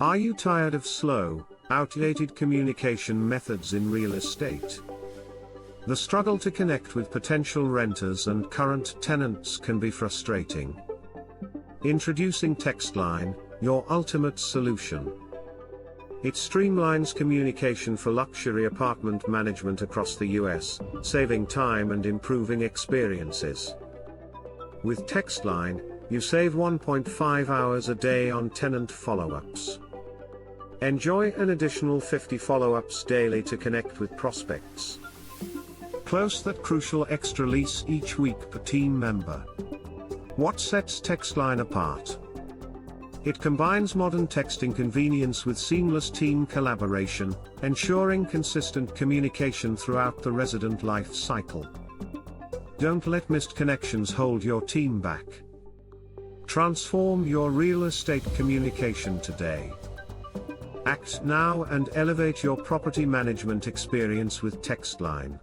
Are you tired of slow, outdated communication methods in real estate? The struggle to connect with potential renters and current tenants can be frustrating. Introducing Textline, your ultimate solution. It streamlines communication for luxury apartment management across the US, saving time and improving experiences. With Textline, you save 1.5 hours a day on tenant follow-ups. Enjoy an additional 50 follow-ups daily to connect with prospects. Close that crucial extra lease each week per team member. What sets Textline apart? It combines modern texting convenience with seamless team collaboration, ensuring consistent communication throughout the resident life cycle. Don't let missed connections hold your team back. Transform your real estate communication today. Act now and elevate your property management experience with Textline.